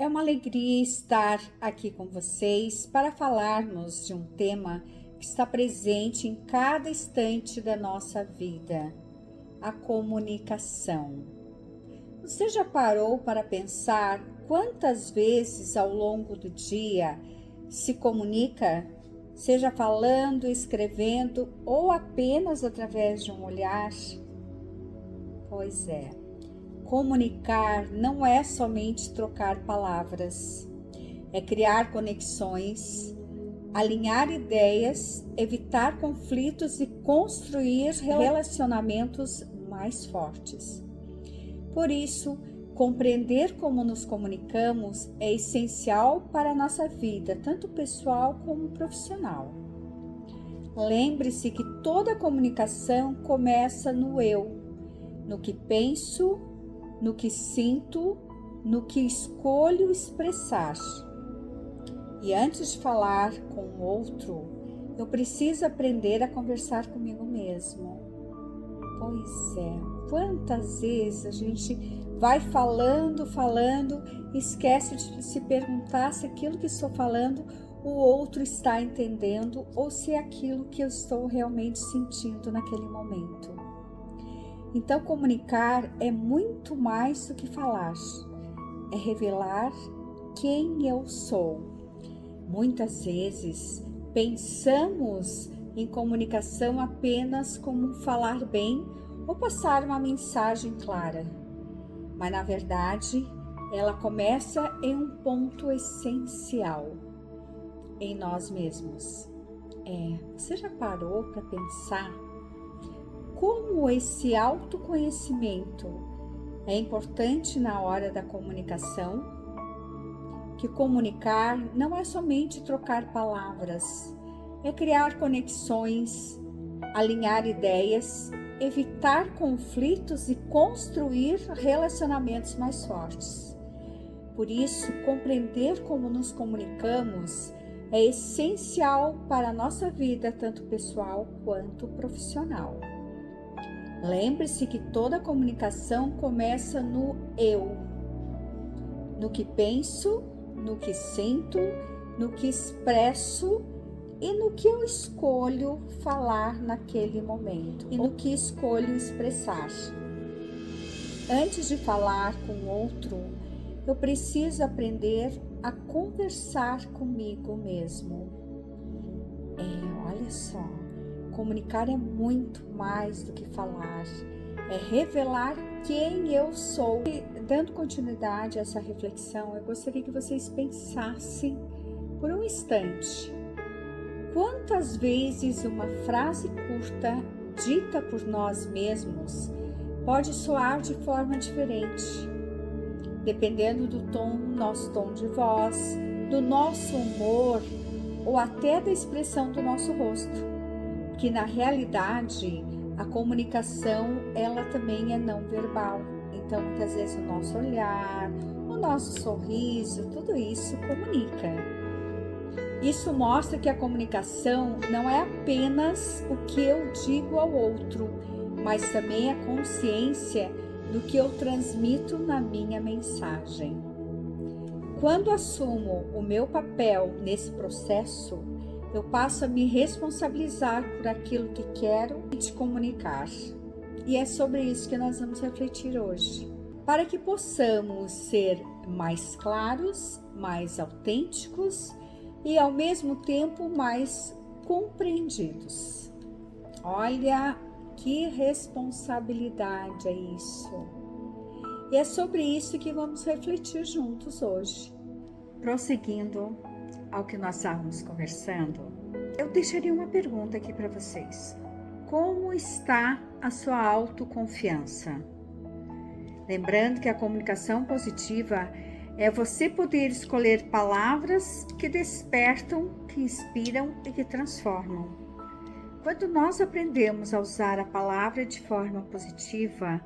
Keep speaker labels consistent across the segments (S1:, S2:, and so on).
S1: É uma alegria estar aqui com vocês para falarmos de um tema que está presente em cada instante da nossa vida: a comunicação. Você já parou para pensar quantas vezes ao longo do dia se comunica, seja falando, escrevendo ou apenas através de um olhar? Pois é. Comunicar não é somente trocar palavras, é criar conexões, alinhar ideias, evitar conflitos e construir relacionamentos mais fortes. Por isso, compreender como nos comunicamos é essencial para a nossa vida, tanto pessoal como profissional. Lembre-se que toda comunicação começa no eu, no que penso, no que sinto, no que escolho expressar. E antes de falar com o outro, eu preciso aprender a conversar comigo mesmo. Pois é, quantas vezes a gente vai falando, e esquece de se perguntar se aquilo que estou falando o outro está entendendo ou se é aquilo que eu estou realmente sentindo naquele momento. Então, comunicar é muito mais do que falar, é revelar quem eu sou. Muitas vezes pensamos em comunicação apenas como falar bem ou passar uma mensagem clara, mas na verdade ela começa em um ponto essencial, em nós mesmos. Você já parou para pensar como esse autoconhecimento é importante na hora da comunicação? Que comunicar não é somente trocar palavras, é criar conexões, alinhar ideias, evitar conflitos e construir relacionamentos mais fortes. Por isso, compreender como nos comunicamos é essencial para a nossa vida, tanto pessoal quanto profissional. Lembre-se que toda comunicação começa no eu, no que penso, no que sinto, no que expresso e no que eu escolho falar naquele momento e no que escolho expressar. Antes de falar com o outro, eu preciso aprender a conversar comigo mesmo. Olha só. Comunicar é muito mais do que falar, é revelar quem eu sou. E, dando continuidade a essa reflexão, eu gostaria que vocês pensassem por um instante: quantas vezes uma frase curta, dita por nós mesmos, pode soar de forma diferente, dependendo do nosso tom de voz, do nosso humor ou até da expressão do nosso rosto. Que na realidade a comunicação ela também é não verbal. Então muitas vezes o nosso olhar, o nosso sorriso, tudo isso comunica. Isso mostra que a comunicação não é apenas o que eu digo ao outro, mas também a consciência do que eu transmito na minha mensagem. Quando assumo o meu papel nesse processo, eu passo a me responsabilizar por aquilo que quero te comunicar. E é sobre isso que nós vamos refletir hoje. Para que possamos ser mais claros, mais autênticos e ao mesmo tempo mais compreendidos. Olha que responsabilidade é isso. E é sobre isso que vamos refletir juntos hoje. Prosseguindo ao que nós estávamos conversando, eu deixaria uma pergunta aqui para vocês. Como está a sua autoconfiança? Lembrando que a comunicação positiva é você poder escolher palavras que despertam, que inspiram e que transformam. Quando nós aprendemos a usar a palavra de forma positiva,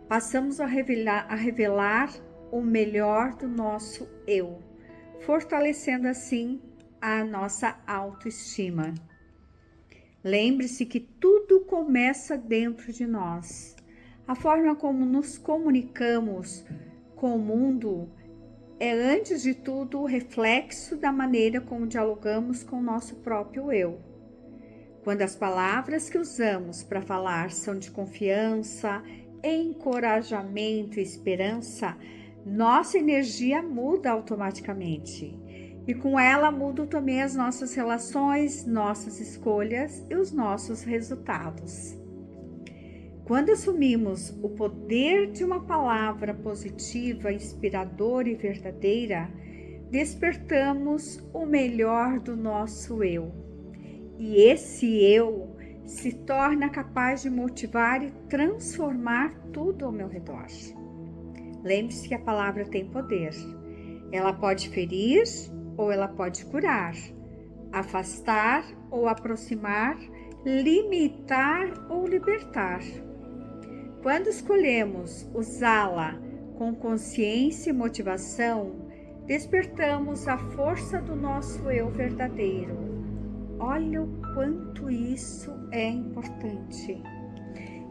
S1: passamos a revelar o melhor do nosso eu, fortalecendo assim a nossa autoestima. Lembre-se que tudo começa dentro de nós. A forma como nos comunicamos com o mundo é, antes de tudo, o reflexo da maneira como dialogamos com o nosso próprio eu. Quando as palavras que usamos para falar são de confiança, encorajamento e esperança, nossa energia muda automaticamente. E com ela mudam também as nossas relações, nossas escolhas e os nossos resultados. Quando assumimos o poder de uma palavra positiva, inspiradora e verdadeira, despertamos o melhor do nosso eu. E esse eu se torna capaz de motivar e transformar tudo ao meu redor. Lembre-se que a palavra tem poder. Ela pode ferir ou ela pode curar, afastar ou aproximar, limitar ou libertar. Quando escolhemos usá-la com consciência e motivação, despertamos a força do nosso eu verdadeiro. Olha o quanto isso é importante.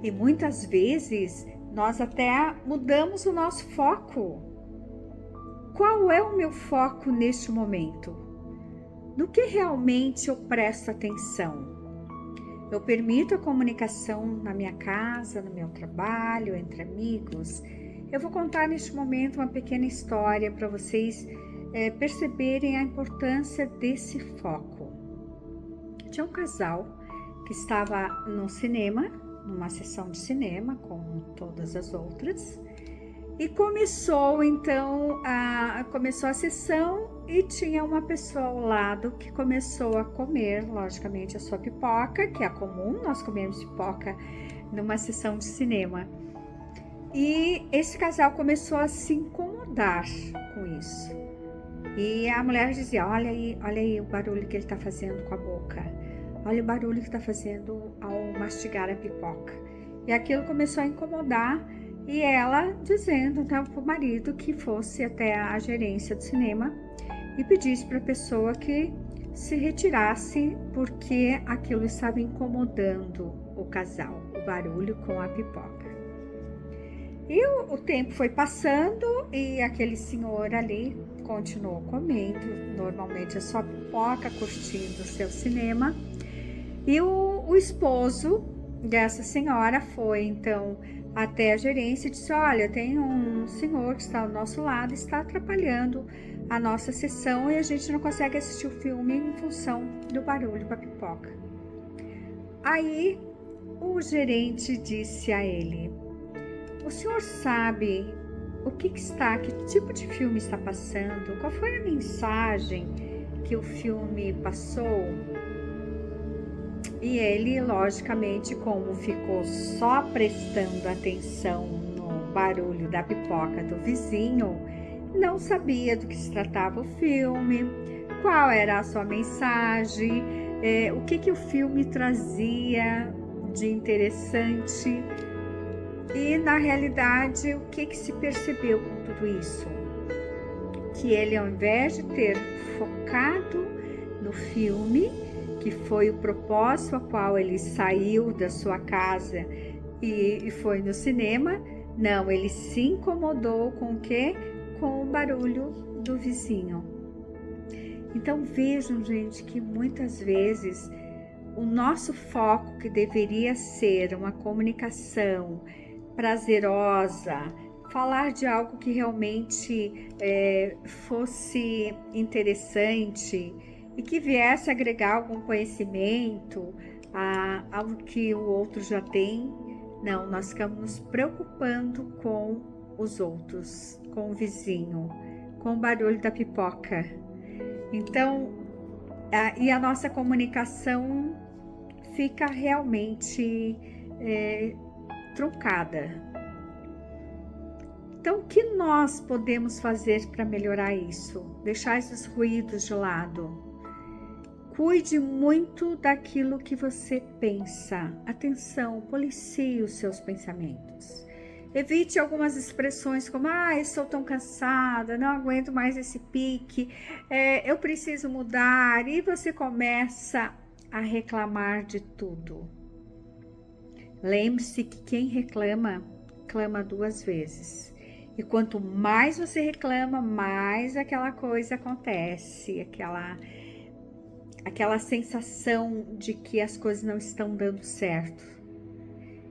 S1: E muitas vezes nós até mudamos o nosso foco. Qual é o meu foco neste momento? No que realmente eu presto atenção? Eu permito a comunicação na minha casa, no meu trabalho, entre amigos? Eu vou contar neste momento uma pequena história para vocês perceberem a importância desse foco. Tinha um casal que estava no cinema, numa sessão de cinema, como todas as outras, e começou então começou a sessão e tinha uma pessoa ao lado que começou a comer, logicamente, a sua pipoca, que é comum nós comermos pipoca numa sessão de cinema. E esse casal começou a se incomodar com isso. E a mulher dizia: olha aí o barulho que ele está fazendo com a boca. Olha o barulho que está fazendo ao mastigar a pipoca. E aquilo começou a incomodar. E ela dizendo então para o marido que fosse até a gerência do cinema e pedisse para a pessoa que se retirasse, porque aquilo estava incomodando o casal, o barulho com a pipoca. E o tempo foi passando e aquele senhor ali continuou comendo normalmente a sua pipoca, curtindo o seu cinema. E o esposo dessa senhora foi então até a gerência e disse: olha, tem um senhor que está ao nosso lado, está atrapalhando a nossa sessão e a gente não consegue assistir o filme em função do barulho com a pipoca. Aí o gerente disse a ele: o senhor sabe que tipo de filme está passando? Qual foi a mensagem que o filme passou? E ele, logicamente, como ficou só prestando atenção no barulho da pipoca do vizinho, não sabia do que se tratava o filme, qual era a sua mensagem, o que o filme trazia de interessante. E, na realidade, o que se percebeu com tudo isso? Que ele, ao invés de ter focado no filme, que foi o propósito a qual ele saiu da sua casa e foi no cinema, não, ele se incomodou com o quê? Com o barulho do vizinho. Então vejam, gente, que muitas vezes o nosso foco, que deveria ser uma comunicação prazerosa, falar de algo que realmente fosse interessante e que viesse agregar algum conhecimento ao que o outro já tem. Não, nós ficamos nos preocupando com os outros, com o vizinho, com o barulho da pipoca. Então, e a nossa comunicação fica realmente truncada. Então, o que nós podemos fazer para melhorar isso? Deixar esses ruídos de lado. Cuide muito daquilo que você pensa. Atenção, policie os seus pensamentos. Evite algumas expressões como: estou tão cansada, não aguento mais esse pique, eu preciso mudar. E você começa a reclamar de tudo. Lembre-se que quem reclama, clama duas vezes. E quanto mais você reclama, mais aquela coisa acontece, aquela sensação de que as coisas não estão dando certo.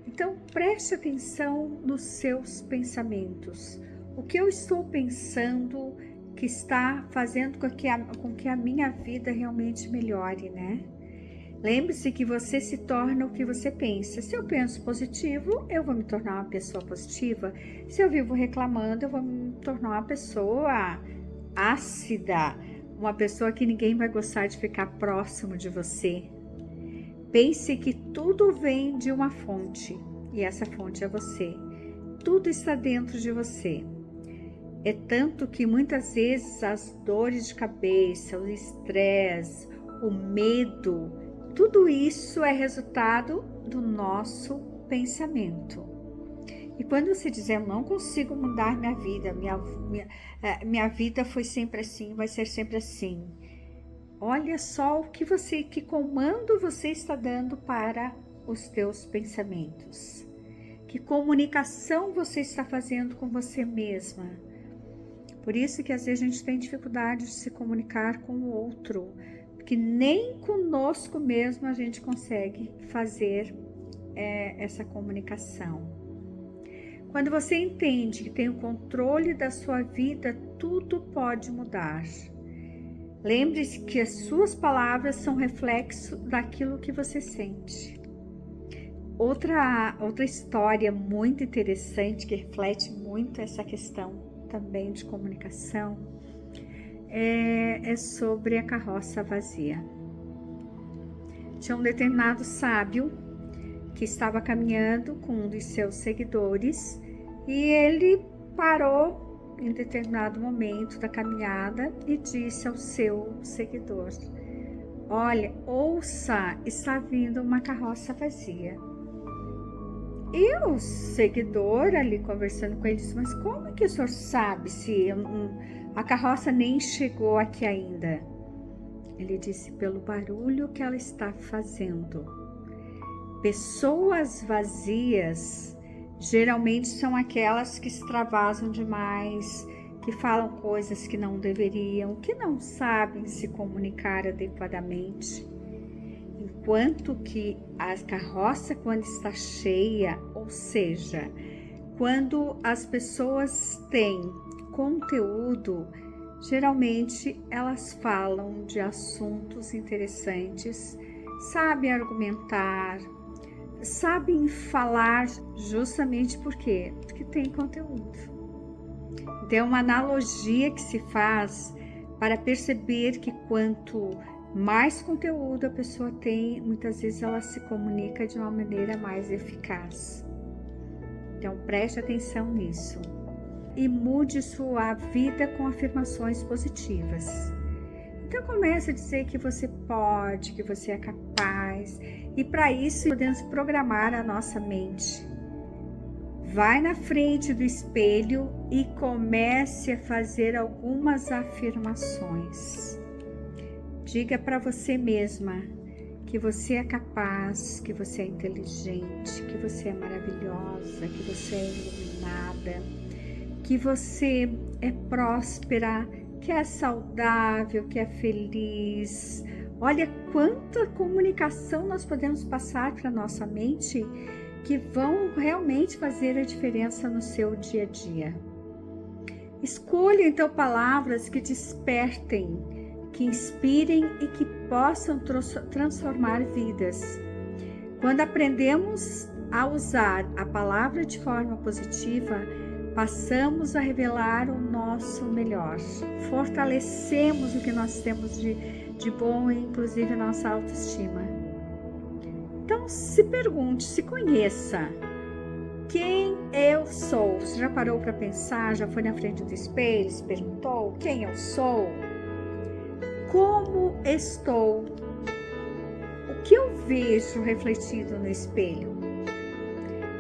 S1: Então, preste atenção nos seus pensamentos. O que eu estou pensando que está fazendo com que a minha vida realmente melhore, né? Lembre-se que você se torna o que você pensa. Se eu penso positivo, eu vou me tornar uma pessoa positiva. Se eu vivo reclamando, eu vou me tornar uma pessoa ácida, uma pessoa que ninguém vai gostar de ficar próximo de você. Pense que tudo vem de uma fonte, e essa fonte é você. Tudo está dentro de você. É tanto que muitas vezes as dores de cabeça, o estresse, o medo, tudo isso é resultado do nosso pensamento. E quando você diz, eu não consigo mudar minha vida, minha vida foi sempre assim, vai ser sempre assim. Olha só que comando você está dando para os teus pensamentos. Que comunicação você está fazendo com você mesma. Por isso que às vezes a gente tem dificuldade de se comunicar com o outro, porque nem conosco mesmo a gente consegue fazer essa comunicação. Quando você entende que tem o controle da sua vida, tudo pode mudar. Lembre-se que as suas palavras são reflexo daquilo que você sente. Outra história muito interessante que reflete muito essa questão também de comunicação é sobre a carroça vazia. Tinha um determinado sábio que estava caminhando com um dos seus seguidores e ele parou em determinado momento da caminhada e disse ao seu seguidor: olha, ouça, está vindo uma carroça vazia. E o seguidor ali conversando com ele disse, mas como que o senhor sabe se a carroça nem chegou aqui ainda? Ele disse, pelo barulho que ela está fazendo. Pessoas vazias geralmente são aquelas que extravasam demais, que falam coisas que não deveriam, que não sabem se comunicar adequadamente. Enquanto que a carroça, quando está cheia, ou seja, quando as pessoas têm conteúdo, geralmente elas falam de assuntos interessantes, sabem argumentar, sabem falar justamente porque tem conteúdo. Então, é uma analogia que se faz para perceber que quanto mais conteúdo a pessoa tem, muitas vezes ela se comunica de uma maneira mais eficaz. Então, preste atenção nisso. E mude sua vida com afirmações positivas. Então, comece a dizer que você pode, que você é capaz. E para isso, podemos programar a nossa mente. Vai na frente do espelho e comece a fazer algumas afirmações. Diga para você mesma que você é capaz, que você é inteligente, que você é maravilhosa, que você é iluminada, que você é próspera, que é saudável, que é feliz. Olha quanta comunicação nós podemos passar para a nossa mente que vão realmente fazer a diferença no seu dia a dia. Escolha então palavras que despertem, que inspirem e que possam transformar vidas. Quando aprendemos a usar a palavra de forma positiva, passamos a revelar o nosso melhor. Fortalecemos o que nós temos de bom, inclusive a nossa autoestima. Então, se pergunte, se conheça. Quem eu sou? Você já parou para pensar? Já foi na frente do espelho? Se perguntou quem eu sou? Como estou? O que eu vejo refletido no espelho?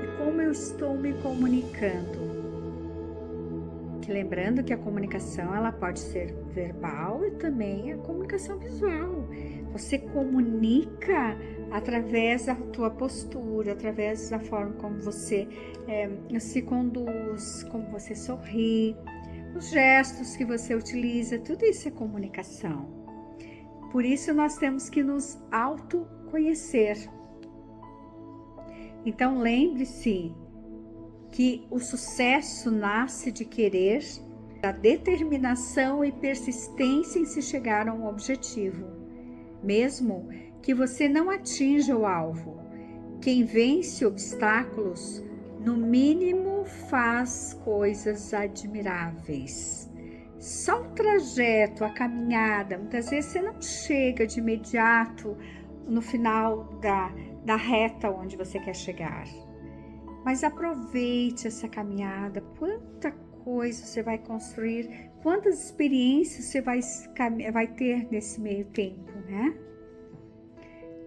S1: E como eu estou me comunicando? Que lembrando que a comunicação ela pode ser verbal e também a comunicação visual. Você comunica através da tua postura, através da forma como você se conduz, como você sorri, os gestos que você utiliza, tudo isso é comunicação. Por isso nós temos que nos autoconhecer. Então lembre-se que o sucesso nasce de querer, da determinação e persistência em se chegar a um objetivo. Mesmo que você não atinja o alvo, quem vence obstáculos, no mínimo faz coisas admiráveis. Só o trajeto, a caminhada, muitas vezes você não chega de imediato no final da reta onde você quer chegar. Mas aproveite essa caminhada, quanta coisa você vai construir, quantas experiências você vai ter nesse meio tempo, né?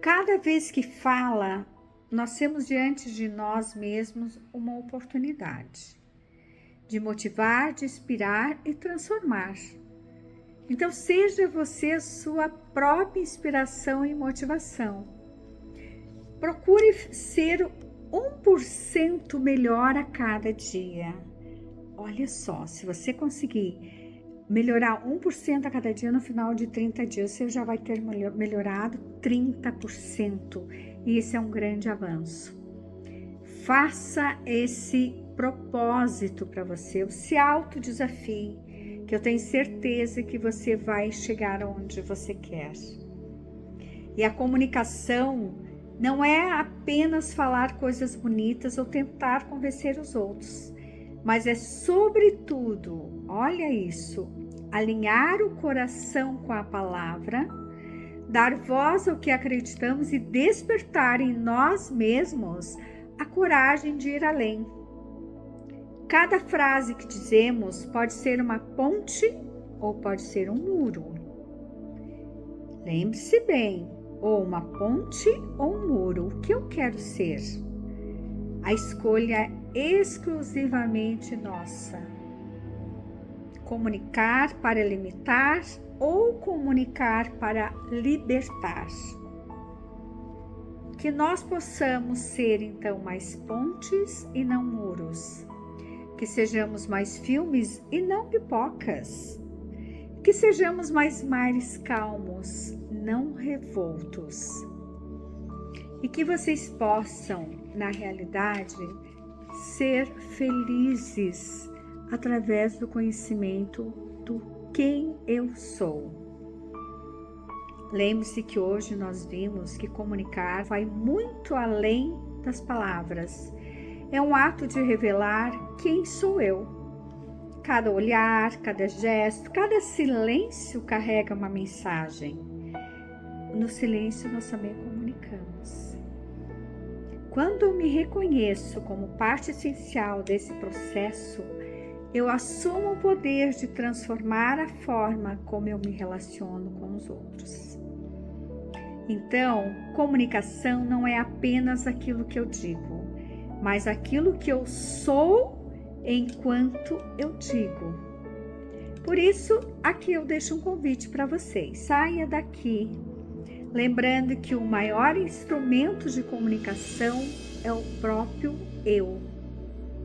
S1: Cada vez que fala, nós temos diante de nós mesmos uma oportunidade de motivar, de inspirar e transformar. Então, seja você a sua própria inspiração e motivação. Procure ser 1% melhor a cada dia. Olha só, se você conseguir melhorar 1% a cada dia, no final de 30 dias, você já vai ter melhorado 30%. E esse é um grande avanço. Faça esse propósito para você, se autodesafie, que eu tenho certeza que você vai chegar onde você quer. E a comunicação não é apenas falar coisas bonitas ou tentar convencer os outros, mas é sobretudo, olha isso, alinhar o coração com a palavra, dar voz ao que acreditamos e despertar em nós mesmos a coragem de ir além. Cada frase que dizemos pode ser uma ponte ou pode ser um muro. Lembre-se bem, ou uma ponte ou um muro, o que eu quero ser? A escolha é exclusivamente nossa. Comunicar para limitar ou comunicar para libertar. Que nós possamos ser então mais pontes e não muros. Que sejamos mais filmes e não pipocas. Que sejamos mais mares calmos, não revoltos. E que vocês possam, na realidade, ser felizes através do conhecimento do quem eu sou. Lembre-se que hoje nós vimos que comunicar vai muito além das palavras. É um ato de revelar quem sou eu. Cada olhar, cada gesto, cada silêncio carrega uma mensagem. No silêncio nós também comunicamos. Quando eu me reconheço como parte essencial desse processo, eu assumo o poder de transformar a forma como eu me relaciono com os outros. Então, comunicação não é apenas aquilo que eu digo, mas aquilo que eu sou enquanto eu digo. Por isso, aqui eu deixo um convite para vocês. Saia daqui, lembrando que o maior instrumento de comunicação é o próprio eu.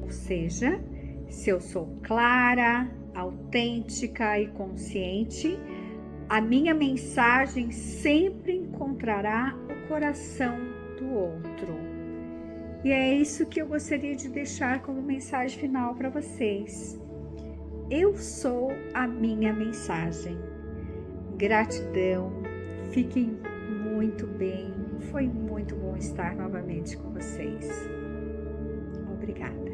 S1: Ou seja, se eu sou clara, autêntica e consciente, a minha mensagem sempre encontrará o coração do outro. E é isso que eu gostaria de deixar como mensagem final para vocês. Eu sou a minha mensagem. Gratidão, fiquem muito bem. Foi muito bom estar novamente com vocês. Obrigada.